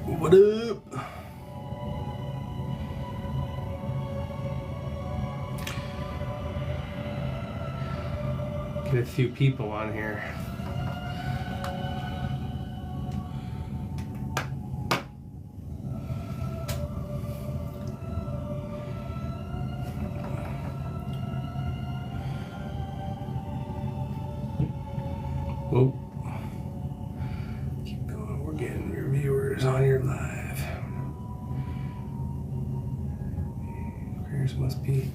What up? Get a few people on here. Whoa. Keep going. We're getting your viewers on your live. Prayers must be.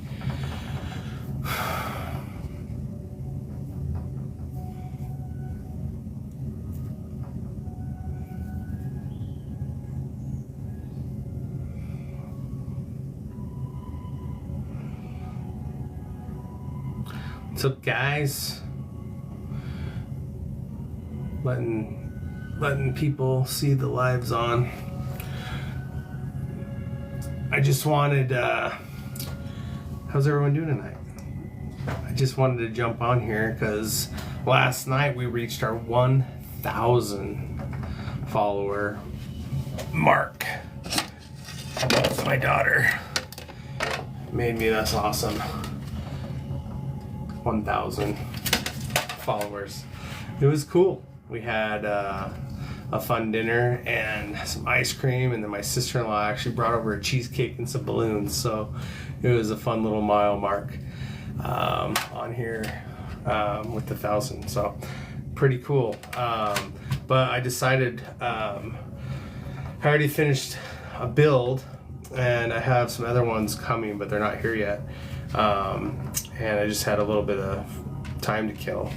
What's up, guys? Letting people see the lives on. I just wanted, how's everyone doing tonight? I just wanted to jump on here because last night we reached our 1,000 follower mark. That's my daughter. Made me this awesome. 1,000 followers. It was cool. We had a fun dinner and some ice cream, and then my sister-in-law actually brought over a cheesecake and some balloons, so it was a fun little mile mark on here with the 1,000, so pretty cool. But I decided, I already finished a build and I have some other ones coming, but they're not here yet, and I just had a little bit of time to kill.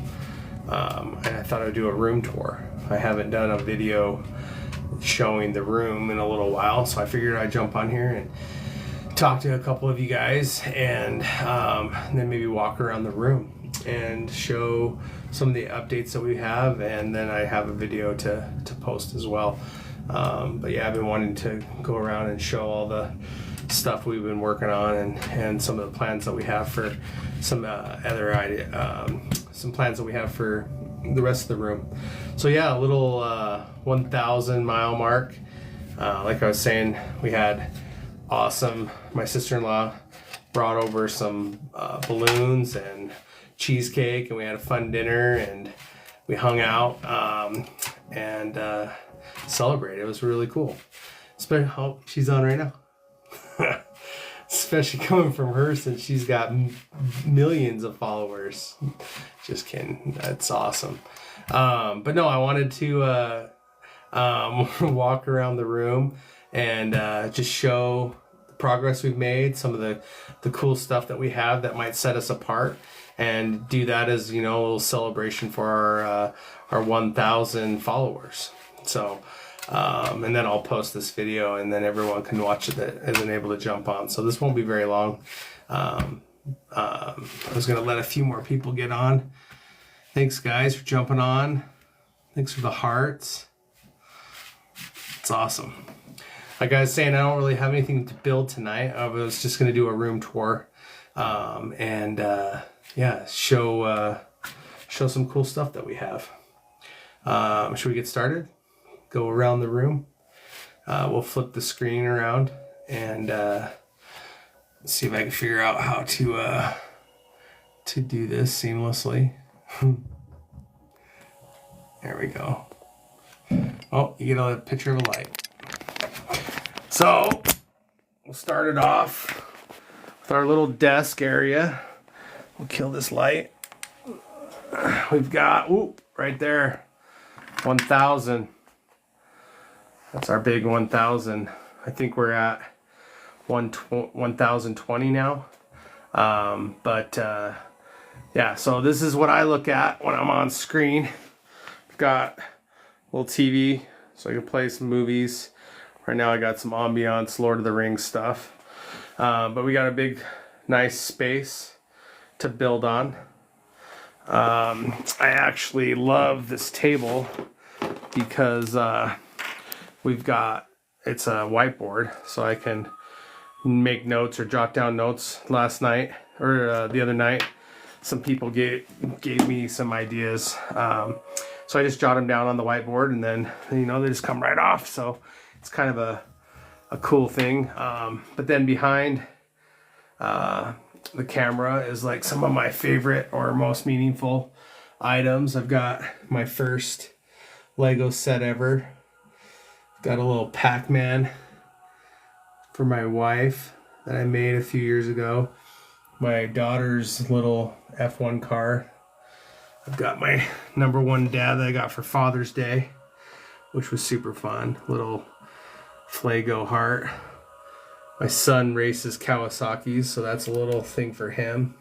And I thought I'd do a room tour. I haven't done a video showing the room in a little while, so I figured I'd jump on here and talk to a couple of you guys, and then maybe walk around the room and show some of the updates that we have, and then I have a video to post as well. But yeah, I've been wanting to go around and show all the stuff we've been working on, and some of the plans that we have for some some plans that we have for the rest of the room. So yeah, a little 1,000 mile mark. Like I was saying, we had my sister-in-law brought over some balloons and cheesecake, and we had a fun dinner, and we hung out and celebrated. It was really cool. Oh, she's on right now. Especially coming from her, since she's got millions of followers. Just kidding. That's awesome. But no, I wanted to walk around the room and just show the progress we've made, some of the cool stuff that we have that might set us apart, and do that as, you know, a little celebration for our 1,000 followers. So and then I'll post this video, and then everyone can watch it that isn't able to jump on. So this won't be very long. I was going to let a few more people get on. Thanks, guys, for jumping on. Thanks for the hearts. It's awesome. Like I was saying, I don't really have anything to build tonight. I was just going to do a room tour and yeah, show some cool stuff that we have. Should we get started? Go around the room. We'll flip the screen around and see if I can figure out how to do this seamlessly. There we go. Oh, you get a picture of a light. So we'll start it off with our little desk area. We'll kill this light. We've got, right there, 1,000. That's our big 1,000. I think we're at 1,020 now. Yeah, so this is what I look at when I'm on screen. I've got a little TV so I can play some movies. Right now I got some ambiance, Lord of the Rings stuff. But we got a big, nice space to build on. I actually love this table because it's a whiteboard, so I can make notes or jot down notes. Last night, or the other night, some people gave me some ideas. So I just jot them down on the whiteboard, and then, you know, they just come right off. So it's kind of a cool thing. But then behind the camera is like some of my favorite or most meaningful items. I've got my first Lego set ever. Got a little Pac-Man for my wife that I made a few years ago. My daughter's little F1 car. I've got my #1 dad that I got for Father's Day, which was super fun. Little Flago heart. My son races Kawasaki's, so that's a little thing for him.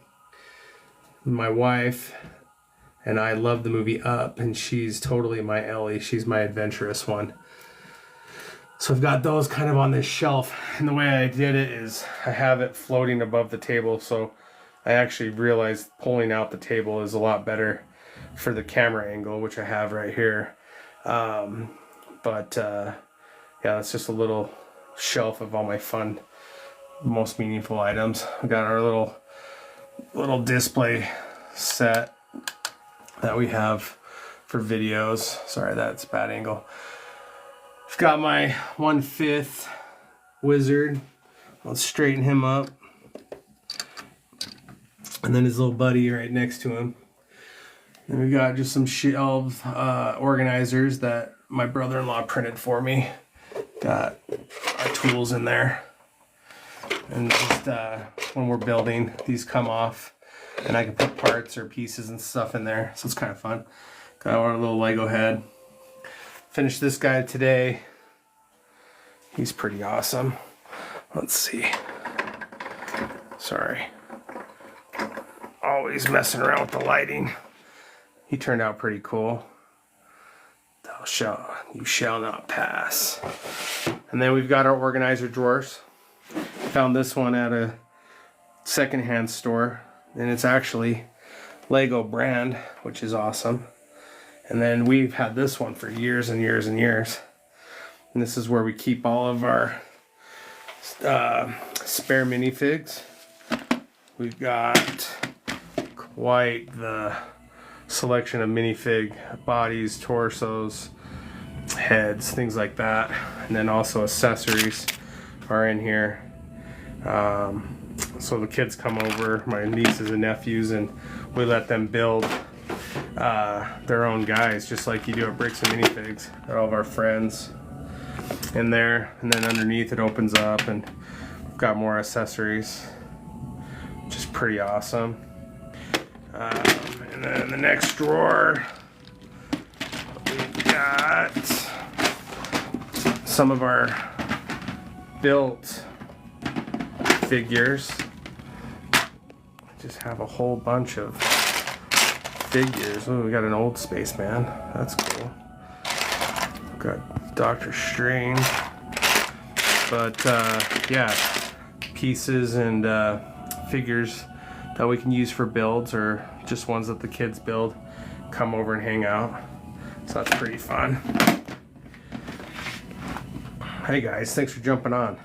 My wife and I love the movie Up, and she's totally my Ellie. She's my adventurous one. So I've got those kind of on this shelf, and the way I did it is I have it floating above the table, so I actually realized pulling out the table is a lot better for the camera angle, which I have right here. Yeah, that's just a little shelf of all my fun, most meaningful items. We got our little display set that we have for videos. Sorry, that's a bad angle. I've got my 1/5 Wizard. Let's straighten him up. And then his little buddy right next to him. And we got just some shelf organizers that my brother-in-law printed for me. Got our tools in there. And just when we're building, these come off. And I can put parts or pieces and stuff in there. So it's kind of fun. Got our little Lego head. Finished this guy today. He's pretty awesome. Let's see. Sorry. Always messing around with the lighting. He turned out pretty cool. You shall not pass. And then we've got our organizer drawers. Found this one at a secondhand store, and it's actually Lego brand, which is awesome. And then we've had this one for years and years and years. And this is where we keep all of our spare minifigs. We've got quite the selection of minifig bodies, torsos, heads, things like that. And then also accessories are in here. So the kids come over, my nieces and nephews, and we let them build their own guys, just like you do at Bricks and Minifigs. Got all of our friends in there, and then underneath it opens up, and we've got more accessories, which is pretty awesome. And then the next drawer, we've got some of our built figures. Just have a whole bunch of figures. Oh, we got an old spaceman. That's cool. We've got Dr. Strange. But yeah, pieces and figures that we can use for builds, or just ones that the kids build, come over and hang out. So that's pretty fun. Hey guys, thanks for jumping on.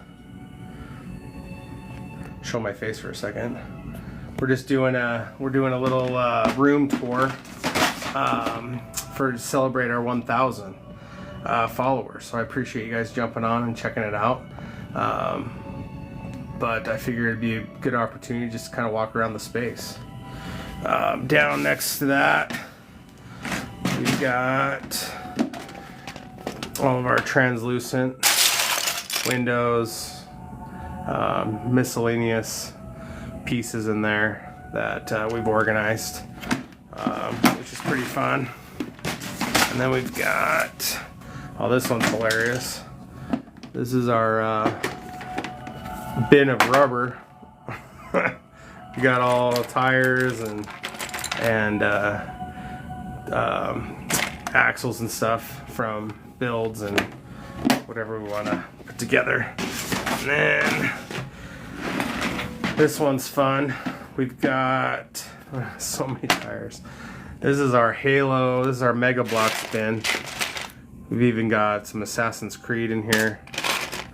Show my face for a second. We're just doing a little room tour to celebrate our 1,000 followers. So I appreciate you guys jumping on and checking it out. But I figured it'd be a good opportunity just to kind of walk around the space. Down next to that, we've got all of our translucent windows, miscellaneous pieces in there that we've organized, which is pretty fun. And then we've got, oh, this one's hilarious. This is our bin of rubber. We got all the tires and axles and stuff from builds and whatever we want to put together. And then this one's fun. We've got so many tires. This is our Halo. This is our Mega Bloks bin. We've even got some Assassin's Creed in here.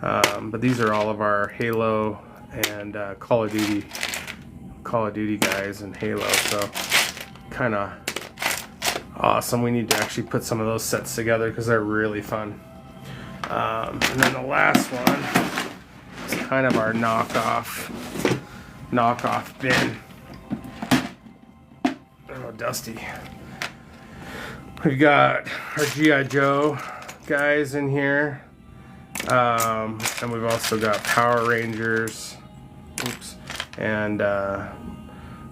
But these are all of our Halo and Call of Duty guys and Halo. So kind of awesome. We need to actually put some of those sets together because they're really fun. And then the last one is kind of our knockoff bin. Oh, dusty. We've got our G.I. Joe guys in here. And we've also got Power Rangers, and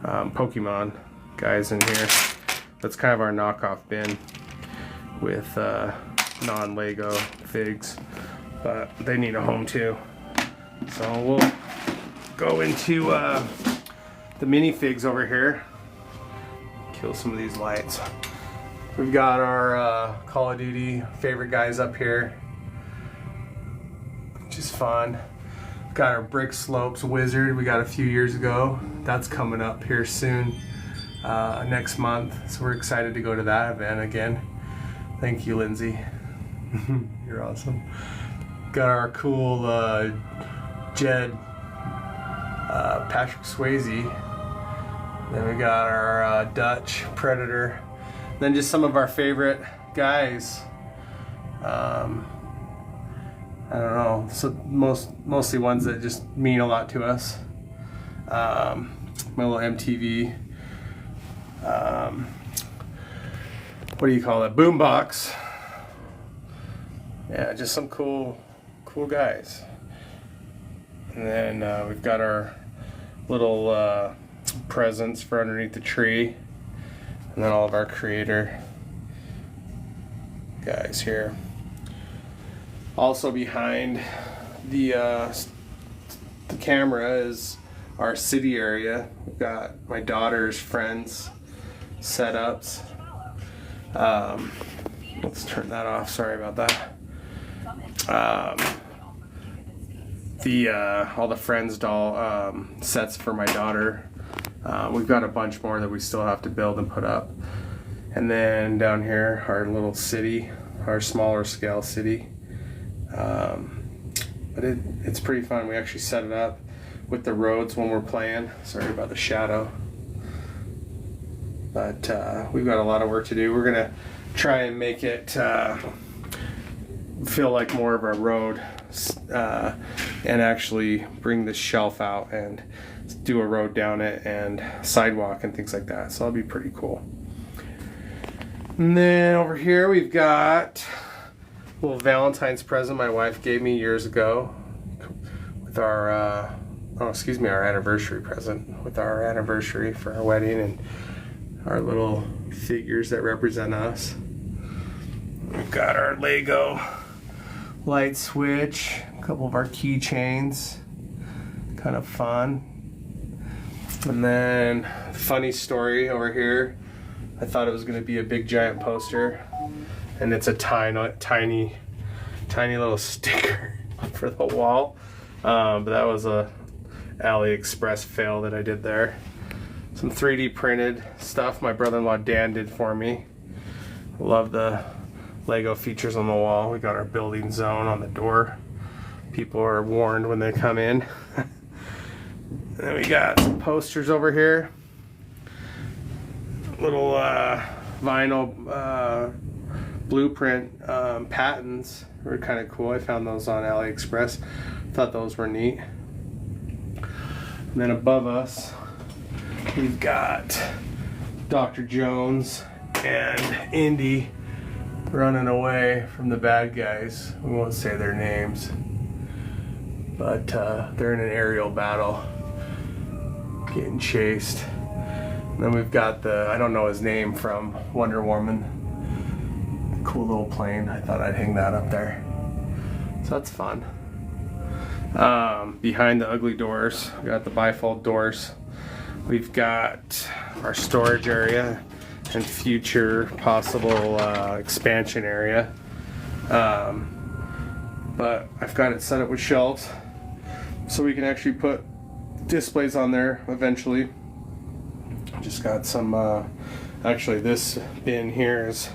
Pokemon guys in here. That's kind of our knockoff bin with non-Lego figs, but they need a home too. So we'll go into the minifigs over here. Kill some of these lights. We've got our Call of Duty favorite guys up here, which is fun. We've got our Brick Slopes Wizard we got a few years ago. That's coming up here soon, next month. So we're excited to go to that event again. Thank you, Lindsay. You're awesome. Got our cool Jed Patrick Swayze. Then we got our Dutch Predator. Then just some of our favorite guys. I don't know, so mostly ones that just mean a lot to us. My little MTV, what do you call it? Boombox. Yeah, just some cool guys. And then we've got our little presents for underneath the tree. And then all of our creator guys here. Also behind the camera is our city area. We've got my daughter's friends setups. Let's turn that off. Sorry about that. All the Friends doll sets for my daughter. We've got a bunch more that we still have to build and put up. And then down here, our little city, our smaller scale city. But it's pretty fun. We actually set it up with the roads when we're playing. Sorry about the shadow. But we've got a lot of work to do. We're gonna try and make it feel like more of a road, and actually bring the shelf out and do a road down it and sidewalk and things like that. So that'll be pretty cool. And then over here we've got a little Valentine's present my wife gave me years ago with our our anniversary present, with our anniversary for our wedding, and our little figures that represent us. We've got our Lego light switch, a couple of our keychains, kind of fun. And then, funny story over here, I thought it was going to be a big giant poster, and it's a tiny little sticker for the wall. But that was a AliExpress fail that I did there. Some 3D printed stuff my brother-in-law Dan did for me. Love the Lego features on the wall. We got our building zone on the door. People are warned when they come in. And then we got some posters over here. Little vinyl blueprint patents were kind of cool. I found those on AliExpress. Thought those were neat. And then above us, we've got Dr. Jones and Indy running away from the bad guys. We won't say their names, but they're in an aerial battle, getting chased. And then we've got I don't know his name, from Wonder Woman. Cool little plane. I thought I'd hang that up there. So that's fun. Behind the ugly doors, we got the bifold doors. We've got our storage area and future possible expansion area. But I've got it set up with shelves so we can actually put displays on there eventually. Just got some, actually this bin here is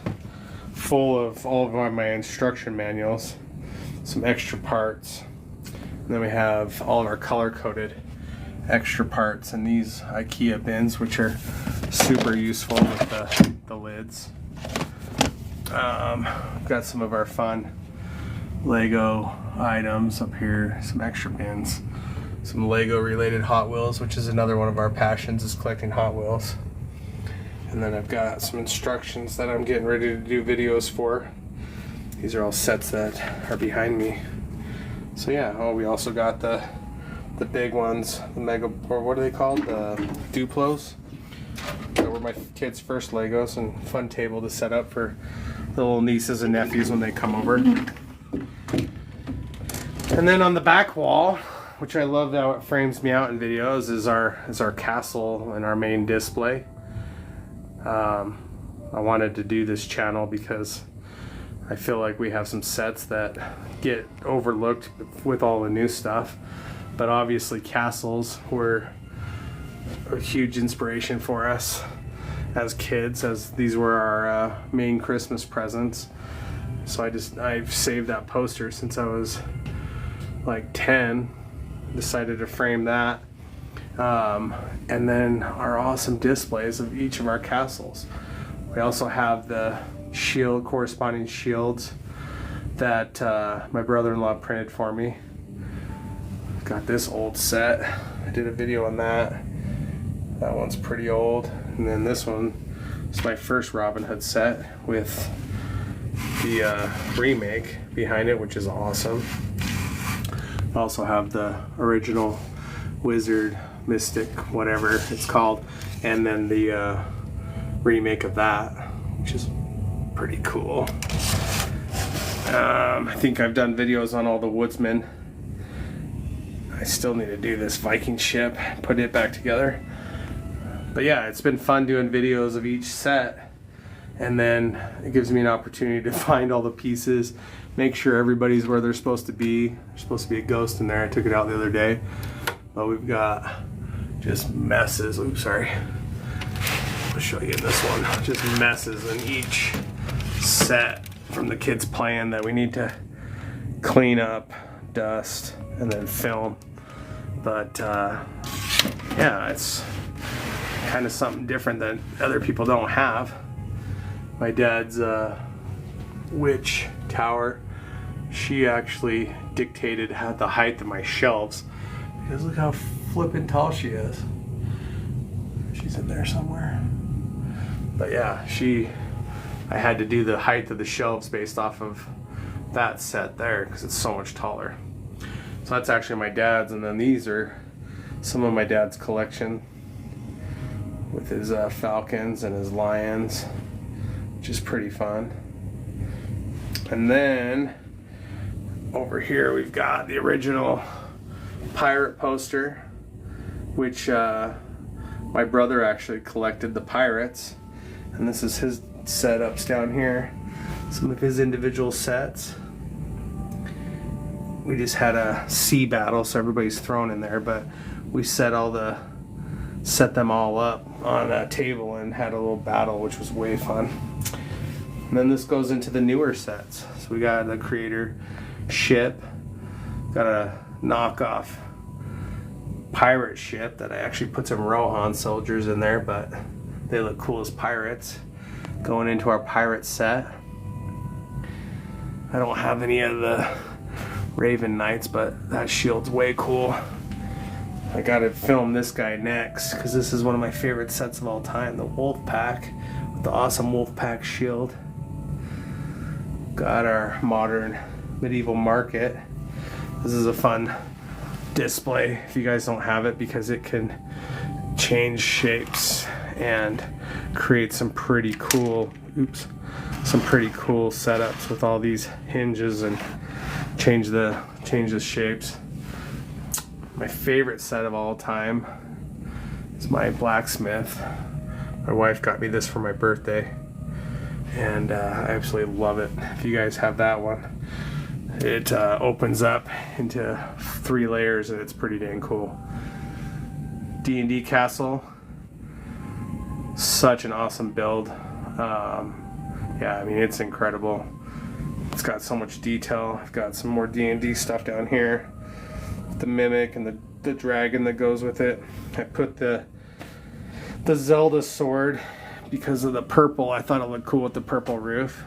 full of all of my instruction manuals, some extra parts. And then we have all of our color-coded extra parts in these IKEA bins, which are super useful with the lids. Got some of our fun Lego items up here, some extra bins, some Lego related Hot Wheels, which is another one of our passions, is collecting Hot Wheels. And then I've got some instructions that I'm getting ready to do videos for. These are all sets that are behind me. So yeah, oh, we also got the big ones, the Mega, or what are they called? The Duplos. That were my kids' first Legos, and fun table to set up for the little nieces and nephews when they come over. And then on the back wall, which I love how it frames me out in videos, is our castle and our main display. I wanted to do this channel because I feel like we have some sets that get overlooked with all the new stuff, but obviously castles were a huge inspiration for us as kids, as these were our main Christmas presents. So I've saved that poster since I was like 10, decided to frame that. And then our awesome displays of each of our castles. We also have the corresponding shields that my brother-in-law printed for me. Got this old set. I did a video on that. That one's pretty old. And then this one is my first Robin Hood set with the remake behind it, which is awesome. I also have the original Wizard, Mystic, whatever it's called, and then the remake of that, which is pretty cool. I think I've done videos on all the Woodsmen. I still need to do this Viking ship, put it back together. But yeah, it's been fun doing videos of each set, and then it gives me an opportunity to find all the pieces, make sure everybody's where they're supposed to be. There's supposed to be a ghost in there. I took it out the other day, but we've got just messes. Oops, sorry. I'll show you this one. Just messes in each set from the kids playing that we need to clean up, dust, and then film. But yeah, it's kind of something different that other people don't have. My dad's witch tower, she actually dictated the height of my shelves, because look how flippin' tall she is. She's in there somewhere. But yeah, I had to do the height of the shelves based off of that set there because it's so much taller. So that's actually my dad's, and then these are some of my dad's collection with his falcons and his lions, which is pretty fun. And then over here we've got the original pirate poster, which my brother actually collected the pirates, and this is his setups down here, some of his individual sets. We just had a sea battle, so everybody's thrown in there, but we set them all up on a table and had a little battle, which was way fun. And then this goes into the newer sets. So we got the Creator ship, got a knockoff pirate ship that I actually put some Rohan soldiers in there, but they look cool as pirates. Going into our pirate set. I don't have any of the Raven Knights, but that shield's way cool. I gotta film this guy next because this is one of my favorite sets of all time, the Wolf Pack with the awesome Wolf Pack shield. Got our modern medieval market. This is a fun display if you guys don't have it, because it can change shapes and create some pretty cool setups with all these hinges and change the shapes. My favorite set of all time is my blacksmith. My wife got me this for my birthday, and I absolutely love it. If you guys have that one, it opens up into 3 layers, and it's pretty dang cool. D&D Castle, such an awesome build. Yeah, I mean, it's incredible. It's got so much detail. I've got some more D&D stuff down here. The mimic and the dragon that goes with it. I put the Zelda sword because of the purple. I thought it looked cool with the purple roof,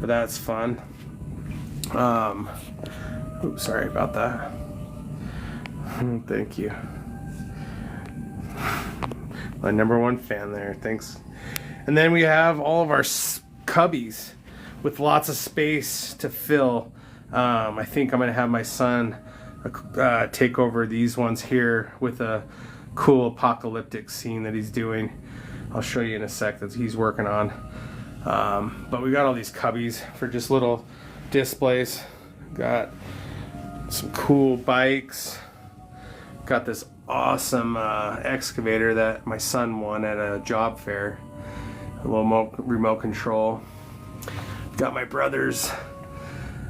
but that's fun. Oops, sorry about that. Thank you. My #1 fan there. Thanks. And then we have all of our cubbies with lots of space to fill. I think I'm going to have my son take over these ones here with a cool apocalyptic scene that he's doing. I'll show you in a sec that he's working on. But we got all these cubbies for just little displays. Got some cool bikes. Got this awesome excavator that my son won at a job fair. A little remote control. Got my brother's,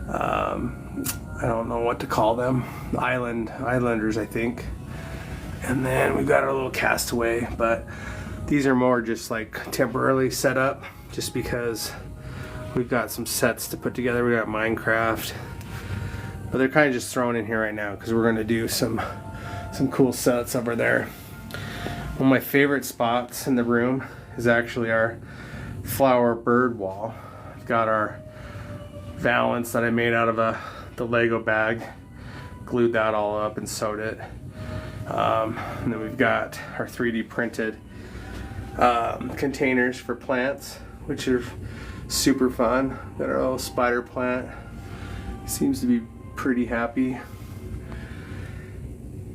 I don't know what to call them, Islanders, I think. And then we've got our little Castaway, but these are more just like temporarily set up, just because we've got some sets to put together. We got Minecraft, but they're kind of just thrown in here right now because we're going to do some cool sets over there. One of my favorite spots in the room is actually our flower bird wall. I've got our valance that I made out of the Lego bag, glued that all up and sewed it. And then we've got our 3D printed containers for plants, which are super fun. Got our little spider plant. Seems to be pretty happy.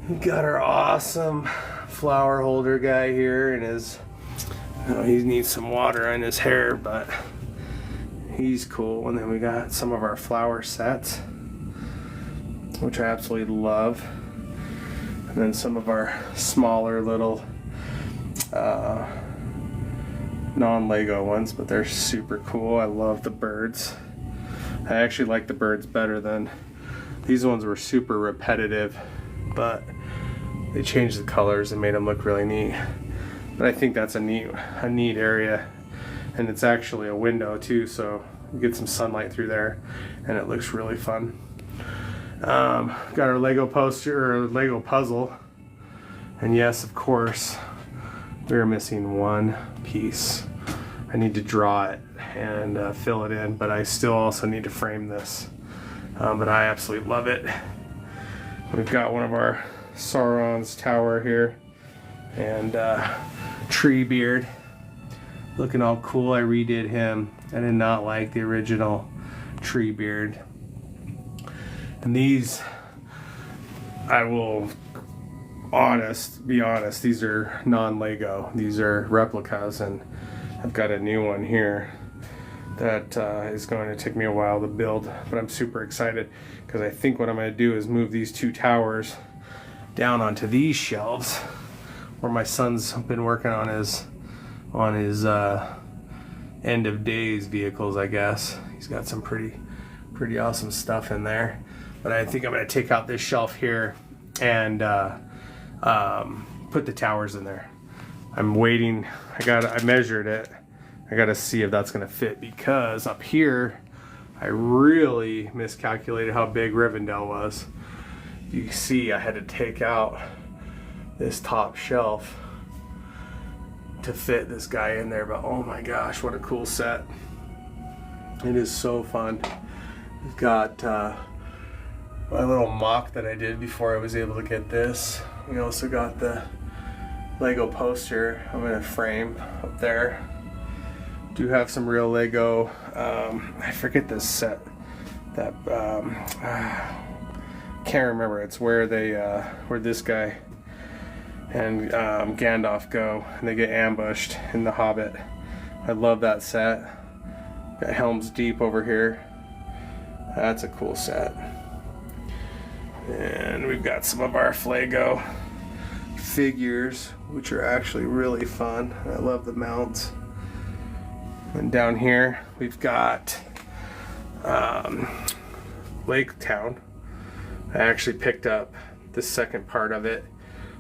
We got our awesome flower holder guy here, and he needs some water on his hair, but he's cool. And then we got some of our flower sets, which I absolutely love. And then some of our smaller little non-Lego ones, but they're super cool. I love the birds. I actually like the birds better than these ones. Were super repetitive, but they changed the colors and made them look really neat. But I think that's a neat area, and it's actually a window too, so you get some sunlight through there, and it looks really fun. Got our Lego poster, or Lego puzzle, and yes, of course, we're missing one piece. I need to draw it and fill it in, but I still also need to frame this. But I absolutely love it. We've got one of our Sauron's tower here, and Treebeard, looking all cool. I redid him. I did not like the original Treebeard. And these, I will be honest, these are non-Lego. These are replicas, and I've got a new one here that is going to take me a while to build, but I'm super excited because I think what I'm going to do is move these two towers down onto these shelves where my son's been working on his end of days vehicles, I guess. He's got some pretty awesome stuff in there. But I think I'm going to take out this shelf here and put the towers in there. I'm waiting. I measured it. I got to see if that's going to fit, because up here I really miscalculated how big Rivendell was. You see, I had to take out this top shelf to fit this guy in there, but oh my gosh, what a cool set. It is so fun. We've got my little mock that I did before I was able to get this. We also got the Lego poster I'm going to frame up there. Do have some real Lego, I forget this set, that can't remember. It's where where this guy and Gandalf go, and they get ambushed in The Hobbit. I love that set. Got Helm's Deep over here. That's a cool set. And we've got some of our Flago figures, which are actually really fun. I love the mounts. And down here we've got Lake Town. I actually picked up the second part of it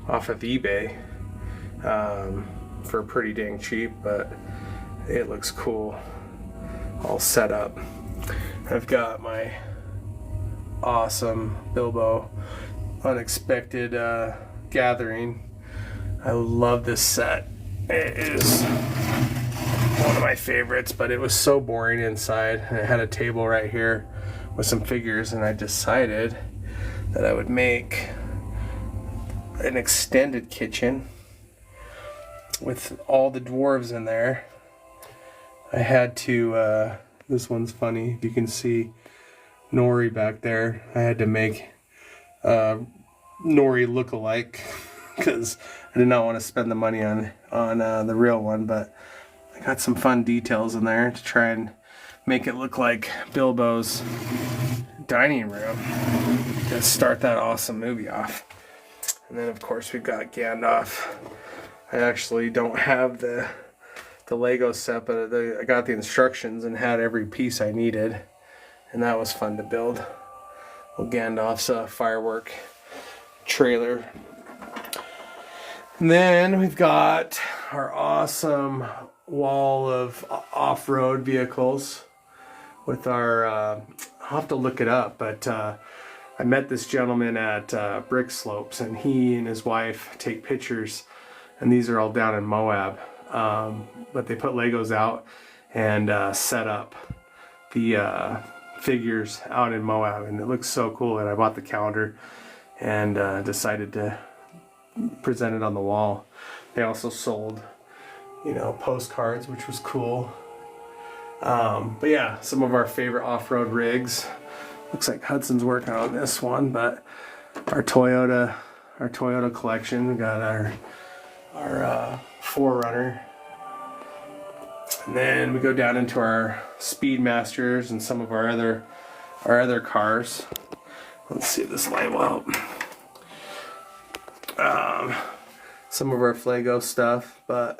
off of eBay for pretty dang cheap, but it looks cool all set up. I've got my awesome Bilbo Unexpected Gathering. I love this set. It is one of my favorites, but it was so boring inside. And it had a table right here with some figures, and I decided that I would make an extended kitchen with all the dwarves in there. I had to, this one's funny, if you can see Nori back there, I had to make Nori look alike because I did not want to spend the money on the real one, but I got some fun details in there to try and make it look like Bilbo's dining room to start that awesome movie off. And then of course we've got Gandalf. I actually don't have the Lego set, but I got the instructions and had every piece I needed, and that was fun to build. Well, Gandalf's firework trailer. And then we've got our awesome wall of off-road vehicles with our, I'll have to look it up, but I met this gentleman at Brick Slopes, and he and his wife take pictures, and these are all down in Moab. But they put Legos out and set up the figures out in Moab, and it looks so cool. And I bought the calendar and decided to present it on the wall. They also sold, postcards, which was cool. But yeah, some of our favorite off-road rigs. Looks like Hudson's working on this one, but our Toyota collection. We got our 4Runner. And then we go down into our Speedmasters and some of our other cars. Let's see if this light will help. Some of our Flago stuff, but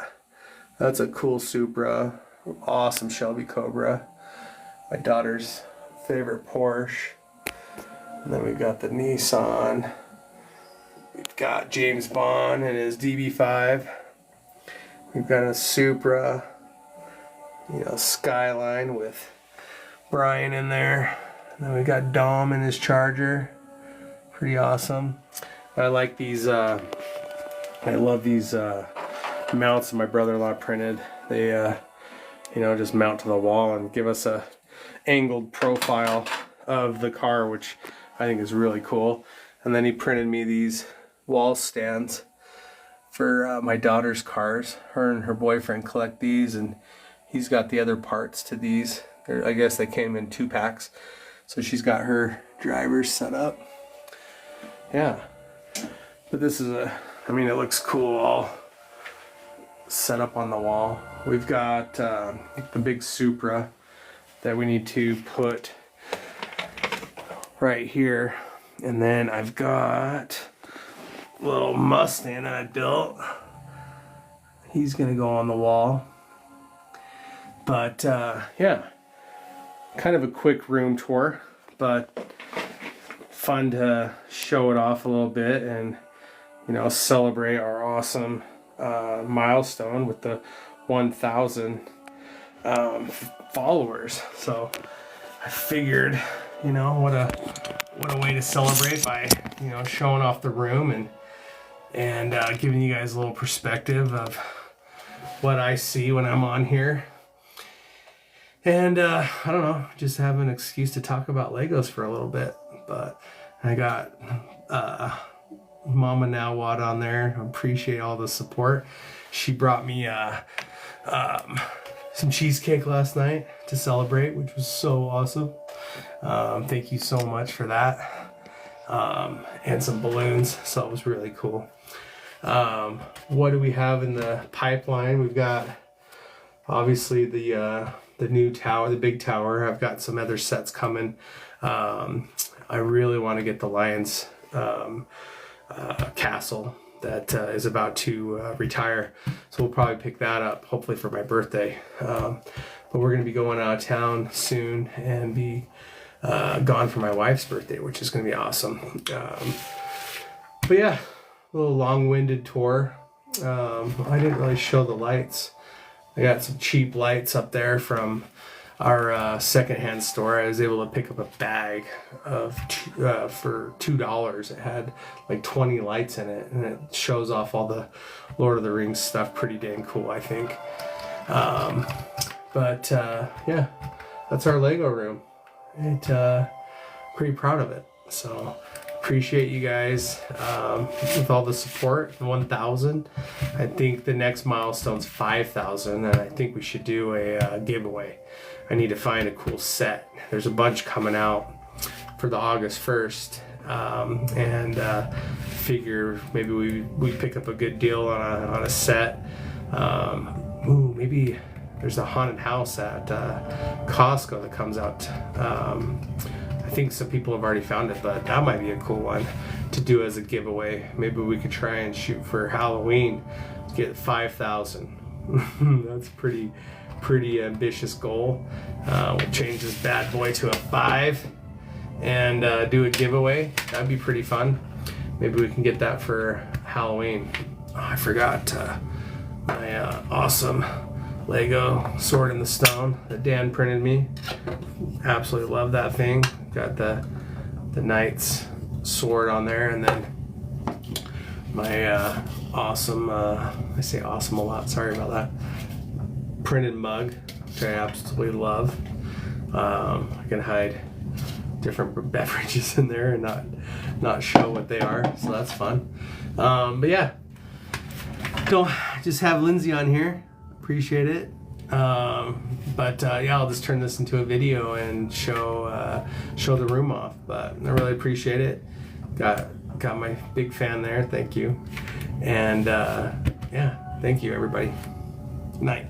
that's a cool Supra. Awesome Shelby Cobra. My daughter's favorite Porsche. And then we've got the Nissan. We've got James Bond and his DB5. We've got a Supra, Skyline with Brian in there. And then we got Dom and his Charger. Pretty awesome. I like these, I love these mounts that my brother-in-law printed. They, just mount to the wall and give us a angled profile of the car, which I think is really cool. And then he printed me these wall stands for my daughter's cars. Her and her boyfriend collect these, and he's got the other parts to these. I guess they came in 2 packs. So she's got her drivers set up. Yeah. But this is it looks cool all set up on the wall. We've got the big Supra that we need to put right here. And then I've got a little Mustang that I built. He's gonna go on the wall. But yeah, kind of a quick room tour, but fun to show it off a little bit and celebrate our awesome milestone with the 1,000 followers. So I figured, what a way to celebrate by showing off the room and giving you guys a little perspective of what I see when I'm on here. And I don't know, just have an excuse to talk about Legos for a little bit. But I got Mama Nawad on there. I appreciate all the support. She brought me some cheesecake last night to celebrate, which was so awesome. Thank you so much for that. And some balloons, so it was really cool. What do we have in the pipeline? We've got obviously the new tower, the big tower. I've got some other sets coming. I really want to get the Lions castle that is about to retire, so we'll probably pick that up hopefully for my birthday. But we're going to be going out of town soon and be gone for my wife's birthday, which is going to be awesome. But yeah, a little long-winded tour. I didn't really show the lights. I got some cheap lights up there from our secondhand store. I was able to pick up a bag of for $2. It had like 20 lights in it, and it shows off all the Lord of the Rings stuff. Pretty dang cool, I think. But yeah, that's our Lego room. pretty proud of it. So appreciate you guys with all the support. 1,000. I think the next milestone's 5,000, and I think we should do a giveaway. I need to find a cool set. There's a bunch coming out for the August 1st, and figure maybe we pick up a good deal on a set. Maybe there's a haunted house at Costco that comes out. I think some people have already found it, but that might be a cool one to do as a giveaway. Maybe we could try and shoot for Halloween, get 5,000. That's pretty ambitious goal. We'll change this bad boy to a 5 and do a giveaway. That'd be pretty fun. Maybe we can get that for Halloween. Oh, I forgot my awesome Lego Sword in the Stone that Dan printed me. Absolutely love that thing. Got the knight's sword on there, and then my awesome, I say awesome a lot, sorry about that, printed mug, which I absolutely love. I can hide different beverages in there and not show what they are, so that's fun. But yeah, don't just have Lindsay on here. Appreciate it. Yeah, I'll just turn this into a video and show the room off. But I really appreciate it. Got my big fan there. Thank you. And yeah, thank you everybody. Night.